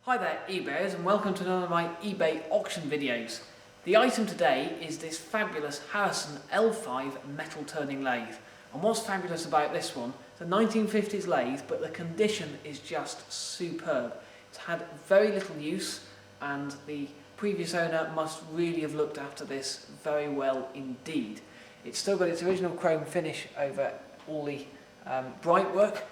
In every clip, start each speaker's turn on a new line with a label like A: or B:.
A: Hi there eBayers, and welcome to another of my eBay auction videos. The item today is this fabulous Harrison L5 metal turning lathe. And what's fabulous about this one, it's a 1950s lathe, but the condition is just superb. It's had very little use and the previous owner must really have looked after this very well indeed. It's still got its original chrome finish over all the bright work.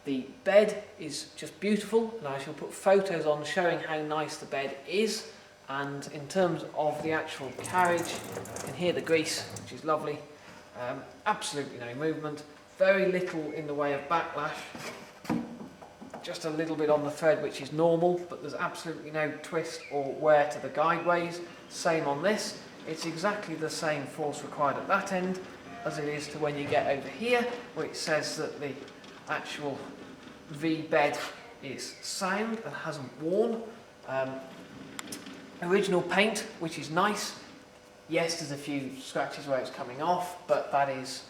A: The bed is just beautiful, and I shall put photos on showing how nice the bed is. And in terms of the actual carriage, you can hear the grease, which is lovely. Absolutely no movement, very little in the way of backlash. Just a little bit on the thread, which is normal, but there's absolutely no twist or wear to the guideways. Same on this. It's exactly the same force required at that end as it is to when you get over here, which says that the actual V bed is sound and hasn't worn. Original paint, which is nice. Yes, there's a few scratches where it's coming off, but that is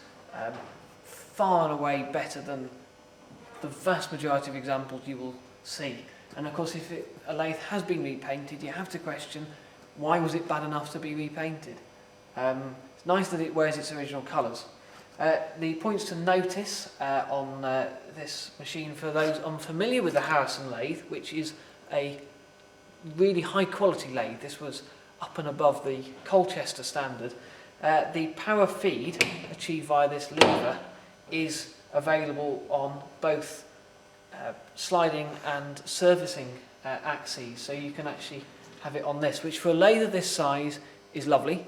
A: far and away better than the vast majority of examples you will see. And of course, if a lathe has been repainted, you have to question, why was it bad enough to be repainted? It's nice that it wears its original colours. The points to notice on this machine, for those unfamiliar with the Harrison lathe, which is a really high quality lathe, this was up and above the Colchester standard. The power feed achieved via this lever is available on both sliding and servicing axes, so you can actually have it on this, which for a lathe of this size is lovely.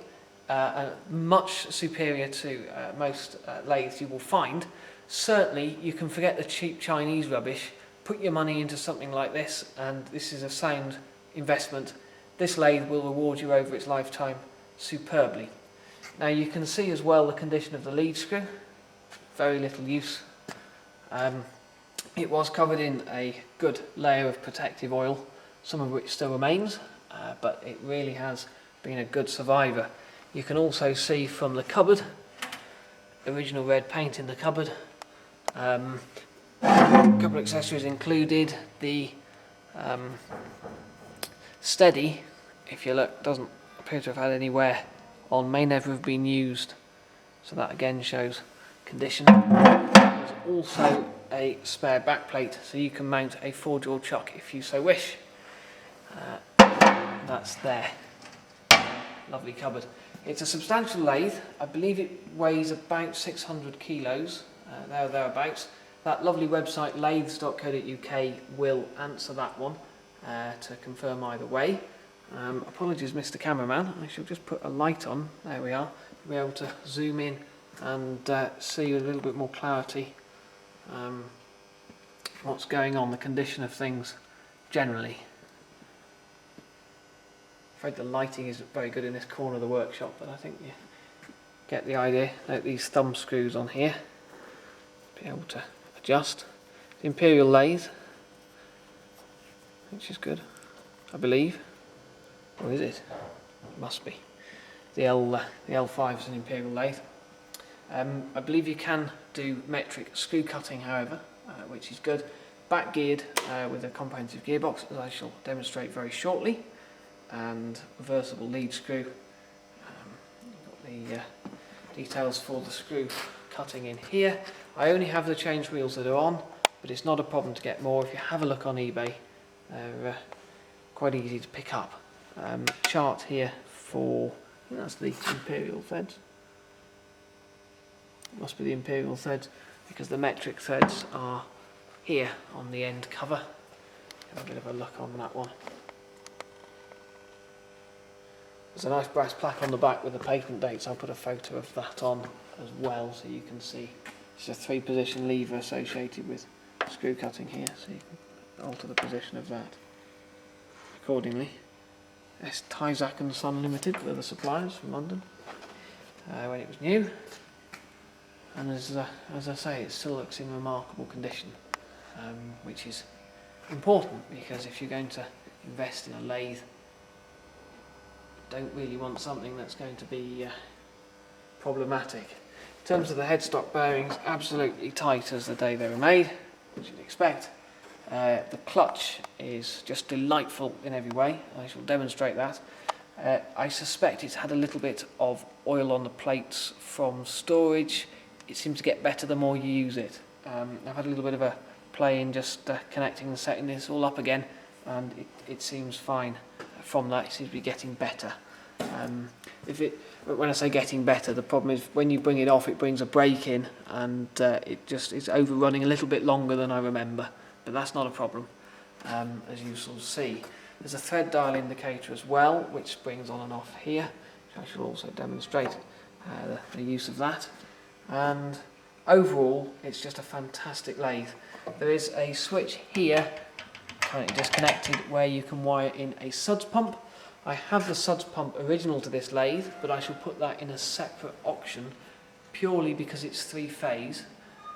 A: Much superior to most lathes you will find. Certainly you can forget the cheap Chinese rubbish, put your money into something like this, and this is a sound investment. This lathe will reward you over its lifetime superbly. Now you can see as well the condition of the lead screw, very little use. It was covered in a good layer of protective oil, some of which still remains, but it really has been a good survivor. You can also see from the cupboard, original red paint in the cupboard. A couple of accessories included. The steady, if you look, doesn't appear to have had any wear on, may never have been used. So that again shows condition. There's also a spare back plate, so you can mount a 4-jaw chuck if you so wish. That's there. Lovely cupboard. It's a substantial lathe. I believe it weighs about 600 kilos, thereabouts. That lovely website lathes.co.uk will answer that one to confirm either way. Apologies, Mr. Cameraman. I shall just put a light on. There we are. You'll be able to zoom in and see with a little bit more clarity what's going on, the condition of things generally. I'm afraid the lighting isn't very good in this corner of the workshop, but I think you get the idea. Note these thumb screws on here, be able to adjust. The Imperial lathe, which is good, I believe. Or is it? It must be. The L5 is an Imperial lathe. I believe you can do metric screw cutting, however, which is good. Back geared with a comprehensive gearbox, as I shall demonstrate very shortly. And reversible lead screw. You've got the details for the screw cutting in here. I only have the change wheels that are on, but it's not a problem to get more. If you have a look on eBay, they're quite easy to pick up. Chart here for, I think that's the Imperial threads. It must be the Imperial threads, because the metric threads are here on the end cover. Have a bit of a look on that one. There's a nice brass plaque on the back with the patent dates. I'll put a photo of that on as well so you can see. It's a 3-position lever associated with screw cutting here, so you can alter the position of that accordingly. It's Tyzac and Son Limited, were the suppliers from London when it was new. And as I say, it still looks in remarkable condition, which is important, because if you're going to invest in a lathe, don't really want something that's going to be problematic. In terms of the headstock bearings, absolutely tight as the day they were made, as you'd expect. The clutch is just delightful in every way. I shall demonstrate that. I suspect it's had a little bit of oil on the plates from storage. It seems to get better the more you use it. I've had a little bit of a play in just connecting and setting this all up again, and it seems fine from that. It seems to be getting better. When I say getting better, the problem is when you bring it off, it brings a brake in, and it's overrunning a little bit longer than I remember, but that's not a problem, as you shall see. There's a thread dial indicator as well, which springs on and off here. I shall also demonstrate the use of that. And overall, it's just a fantastic lathe. There is a switch here, currently disconnected, where you can wire in a suds pump. I have the suds pump original to this lathe, but I shall put that in a separate auction, purely because it's 3-phase,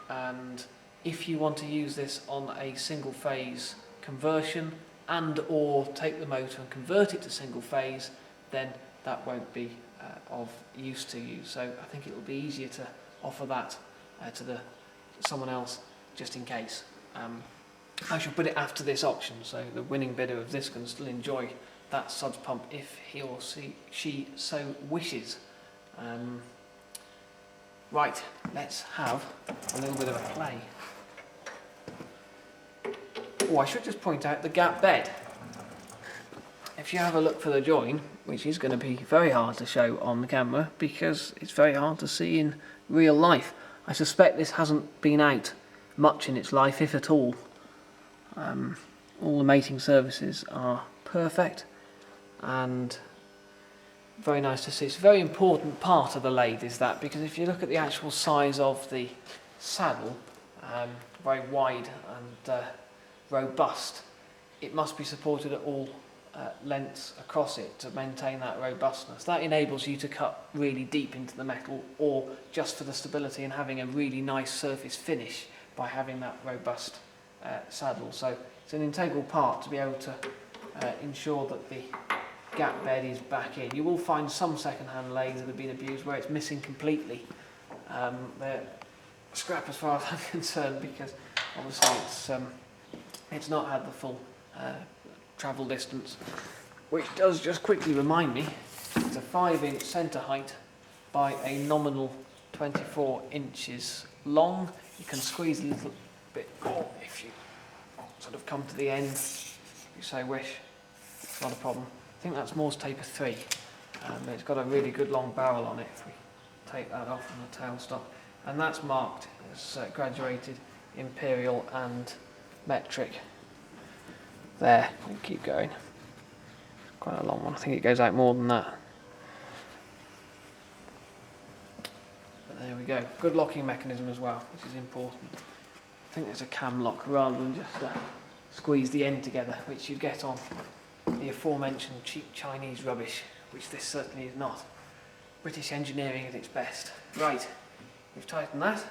A: and if you want to use this on a single phase conversion and or take the motor and convert it to single phase, then that won't be of use to you. So I think it will be easier to offer that to someone else, just in case. I shall put it after this auction, so the winning bidder of this can still enjoy that suds pump if he or she so wishes. Right, let's have a little bit of a play. Oh, I should just point out the gap bed. If you have a look for the join, which is going to be very hard to show on the camera because it's very hard to see in real life. I suspect this hasn't been out much in its life, if at all. All the mating surfaces are perfect and very nice to see. It's a very important part of the lathe, is that, because if you look at the actual size of the saddle, very wide and robust, it must be supported at all lengths across it to maintain that robustness. That enables you to cut really deep into the metal, or just for the stability and having a really nice surface finish by having that robust saddle. So it's an integral part to be able to ensure that the gap bed is back in. You will find some second-hand lathes that have been abused where it's missing completely. They're scrap as far as I'm concerned, because obviously it's not had the full travel distance, which does just quickly remind me it's a 5-inch centre height by a nominal 24 inches long. You can squeeze a little bit more if you sort of come to the end, if you so wish. It's not a problem. I think that's Morse taper 3, but it's got a really good long barrel on it if we take that off from the tailstock, and that's marked as graduated, imperial and metric. There, we keep going. Quite a long one. I think it goes out more than that. But there we go. Good locking mechanism as well, which is important. I think there's a cam lock rather than just squeeze the end together, which you get on the aforementioned cheap Chinese rubbish, which this certainly is not. British engineering at its best. Right, we've tightened that.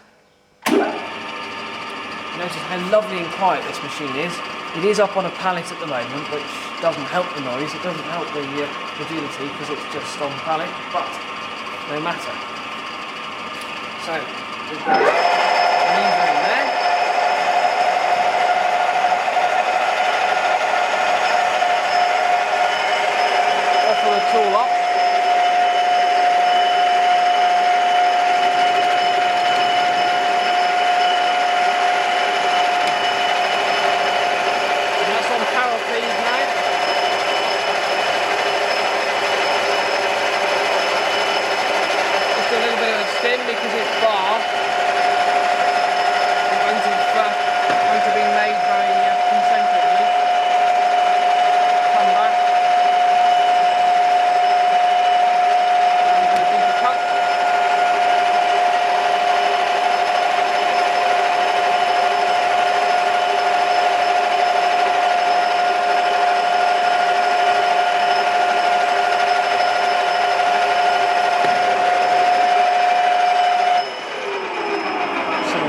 A: Notice how lovely and quiet this machine is. It is up on a pallet at the moment, which doesn't help the noise, it doesn't help the rigidity because it's just on pallet, but no matter. So, we've got a lever in there. Offer the tool up. Because it's bar, it won't have been made very concentrically. Come back. And do a deeper cut.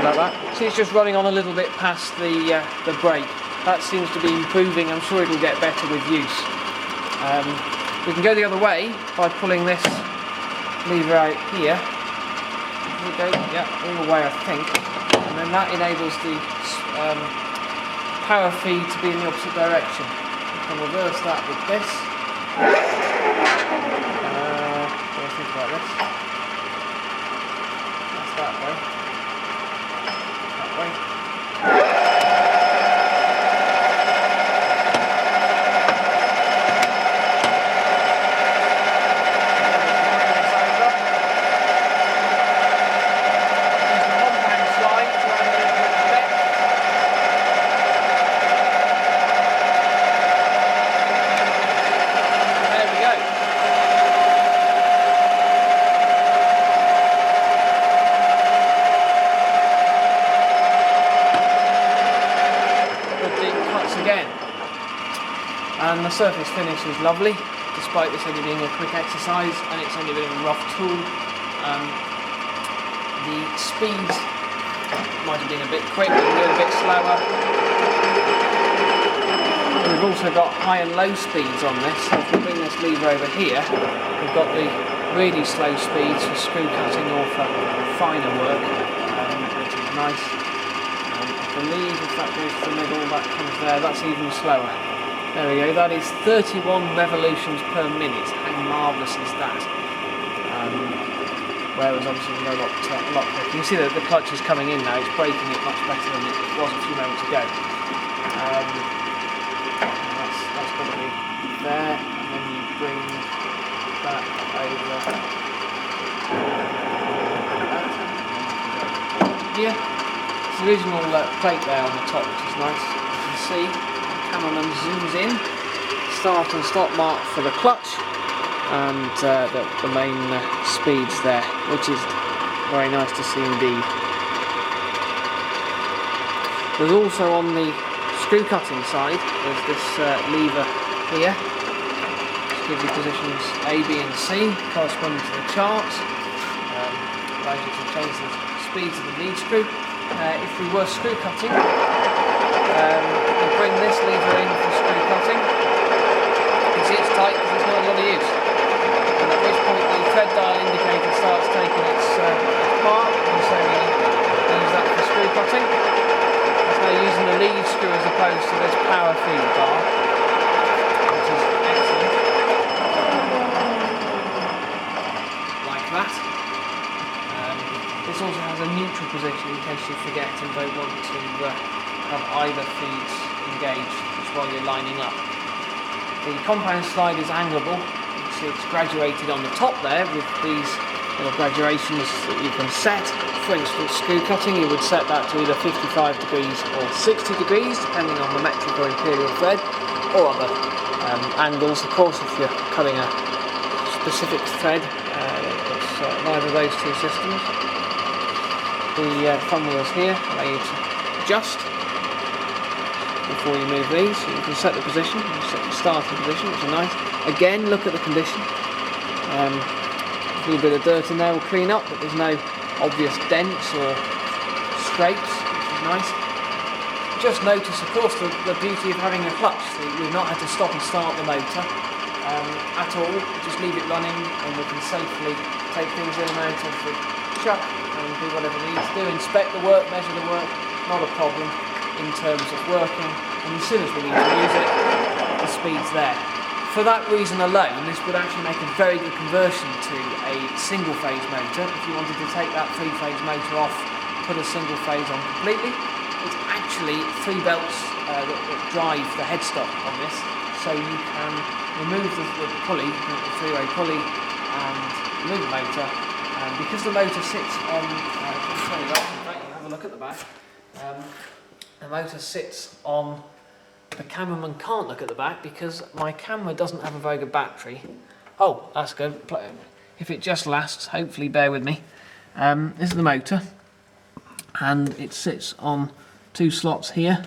A: Like that. See, it's just running on a little bit past the brake. That seems to be improving. I'm sure it'll get better with use. We can go the other way by pulling this lever out here. Yeah, all the way I think. And then that enables the power feed to be in the opposite direction. You can reverse that with this. What do I think about this? That's that way. That way. And the surface finish is lovely, despite this only being a quick exercise and it's only a bit of a rough tool. The speed might have been a bit quick, we can do it a bit slower. We've also got high and low speeds on this, so if we bring this lever over here, we've got the really slow speeds for screw cutting or for finer work, which is nice. I believe if that goes to the middle, that comes there, that's even slower. There we go, that is 31 revolutions per minute. How marvellous is that? Whereas obviously we go a lot quicker. You can see that the clutch is coming in now, it's braking it much better than it was a few moments ago. That's got to be there, and then you bring that over here. It's the original plate there on the top, which is nice. You can see. Cameraman zooms in, start and stop mark for the clutch, and the main speeds there, which is very nice to see indeed. There's also on the screw cutting side, there's this lever here, which gives you positions A, B and C corresponding to the charts. Allows you to change the speeds of the lead screw. If we were screw cutting, we'll bring this lever in for screw cutting. You can see it's tight because there's not a lot of use. And at which point the thread dial indicator starts taking its part, and so we use that for screw cutting. It's now using the lead screw as opposed to this power feed bar, which is excellent. Like that. This also has a neutral position in case you forget and don't want to have either feeds engaged just while you're lining up. The compound slide is angleable. You can see it's graduated on the top there with these little graduations that you can set. For instance, screw cutting, you would set that to either 55 degrees or 60 degrees, depending on the metric or imperial thread, or other angles. Of course, if you're cutting a specific thread, it's neither of those two systems. The thumb wheels here allow you to adjust before you move these, so you can set the position, you can set the starting position, which is nice. Again, look at the condition. A little bit of dirt in there will clean up, but there's no obvious dents or scrapes, which is nice. Just notice, of course, the beauty of having a clutch. So we've not had to stop and start the motor at all. Just leave it running, and we can safely take things in and out of the chuck and do whatever we need to do. Inspect the work, measure the work, not a problem in terms of working, and as soon as we need to use it, the speed's there. For that reason alone, this would actually make a very good conversion to a single phase motor. If you wanted to take that 3-phase motor off, put a single phase on completely, it's actually 3 belts that drive the headstock on this, so you can remove the pulley, the 3-way pulley, and remove the motor, and because the motor sits on, have a look at the back. The motor sits on, the cameraman can't look at the back because my camera doesn't have a very good battery. Oh, that's good. If it just lasts, hopefully bear with me. This is the motor, and it sits on 2 slots here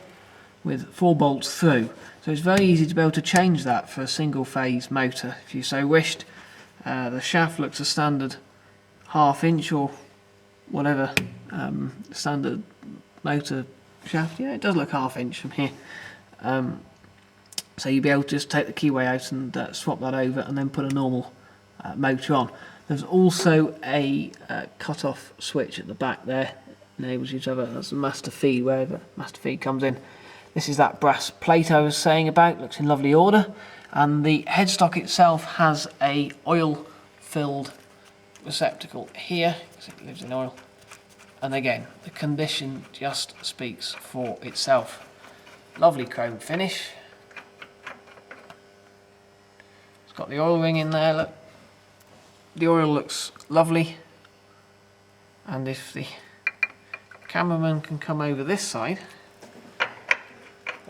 A: with 4 bolts through. So it's very easy to be able to change that for a single phase motor if you so wished. The shaft looks a standard 1/2 inch or whatever standard motor shaft. Yeah, it does look 1/2 inch from here. So you'll be able to just take the keyway out and swap that over and then put a normal motor on. There's also a cutoff switch at the back there, enables you to have that's a master feed, wherever master feed comes in. This is that brass plate I was saying about, looks in lovely order. And the headstock itself has a oil-filled receptacle here, because it lives in oil. And again, the condition just speaks for itself. Lovely chrome finish. It's got the oil ring in there, look. The oil looks lovely. And if the cameraman can come over this side,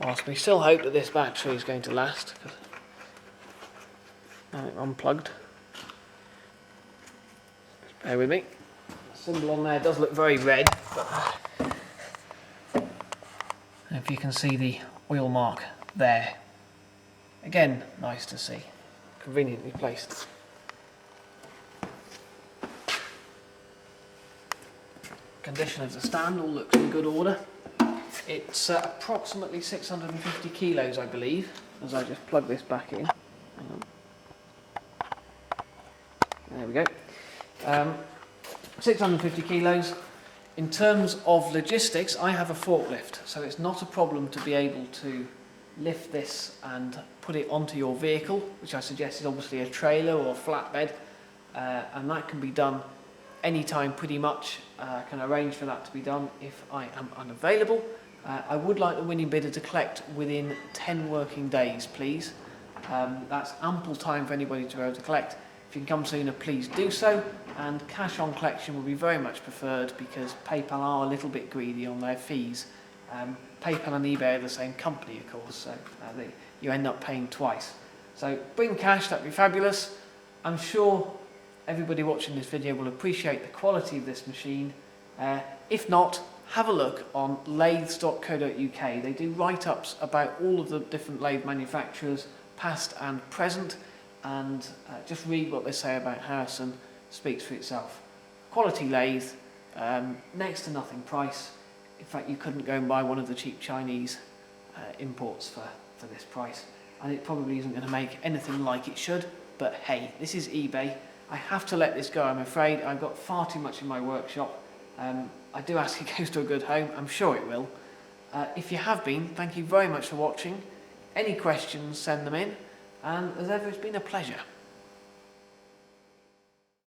A: whilst we still hope that this battery is going to last, and it unplugged. Just bear with me. The symbol on there does look very red, but if you can see the oil mark there. Again, nice to see. Conveniently placed. Condition of the stand all looks in good order. It's approximately 650 kilos, I believe, as I just plug this back in. Hang on. There we go. 650 kilos. In terms of logistics, I have a forklift, so it's not a problem to be able to lift this and put it onto your vehicle, which I suggest is obviously a trailer or a flatbed, and that can be done anytime pretty much. I can arrange for that to be done if I am unavailable. I would like the winning bidder to collect within 10 working days, please. That's ample time for anybody to be able to collect. If you can come sooner, please do so, and cash on collection will be very much preferred because PayPal are a little bit greedy on their fees. PayPal and eBay are the same company, of course, so you end up paying twice. So bring cash, that'd be fabulous. I'm sure everybody watching this video will appreciate the quality of this machine. If not, have a look on lathes.co.uk. They do write-ups about all of the different lathe manufacturers, past and present, and just read what they say about Harrison. Speaks for itself. Quality lathe, next to nothing price. In fact, you couldn't go and buy one of the cheap Chinese imports for this price, and it probably isn't going to make anything like it should, but hey, this is eBay. I have to let this go, I'm afraid. I've got far too much in my workshop. I do ask it goes to a good home. I'm sure it will. If you have been, thank you very much for watching. Any questions, send them in. And as ever, it's been a pleasure.